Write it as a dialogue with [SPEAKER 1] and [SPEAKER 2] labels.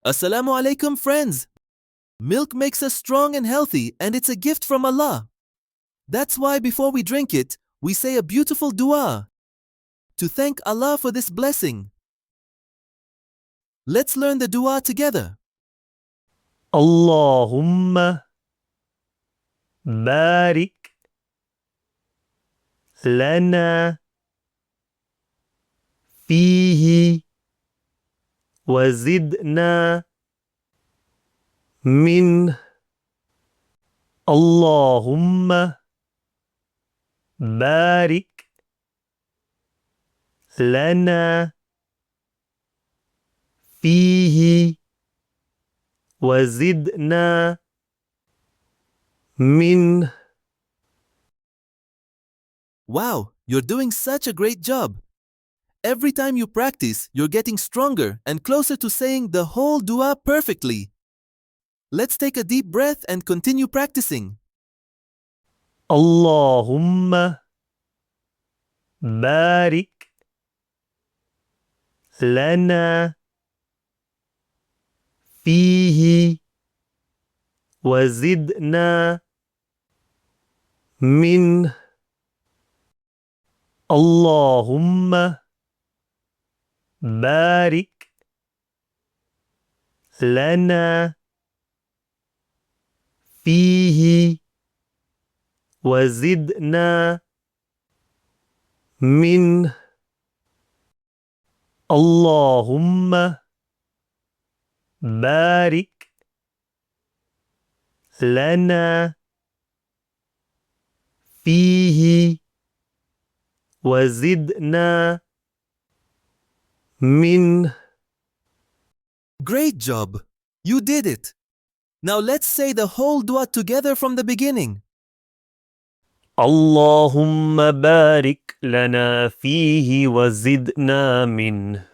[SPEAKER 1] Assalamu alaikum, friends. Milk makes us strong and healthy, and it's a gift from Allah. That's why before we drink it, we say a beautiful dua to thank Allah for this blessing. Let's learn the dua together.
[SPEAKER 2] اللهم بارك لنا فيه وزدنا منه. اللهم بارك لنا فيه وزدنا منه.
[SPEAKER 1] Wow, you're doing such a great job. Every time you practice, you're getting stronger and closer to saying the whole dua perfectly. Let's take a deep breath and continue practicing.
[SPEAKER 2] اللهم بارك لنا فيه وزدنا منه. اللهم بارك لنا فيه وزدنا منه. اللهم بارك لنا فيه وزدنا منه.
[SPEAKER 1] Great job! You did it! Now let's say the whole dua together from the beginning.
[SPEAKER 2] اللهم بارك لنا فيه وزدنا منه.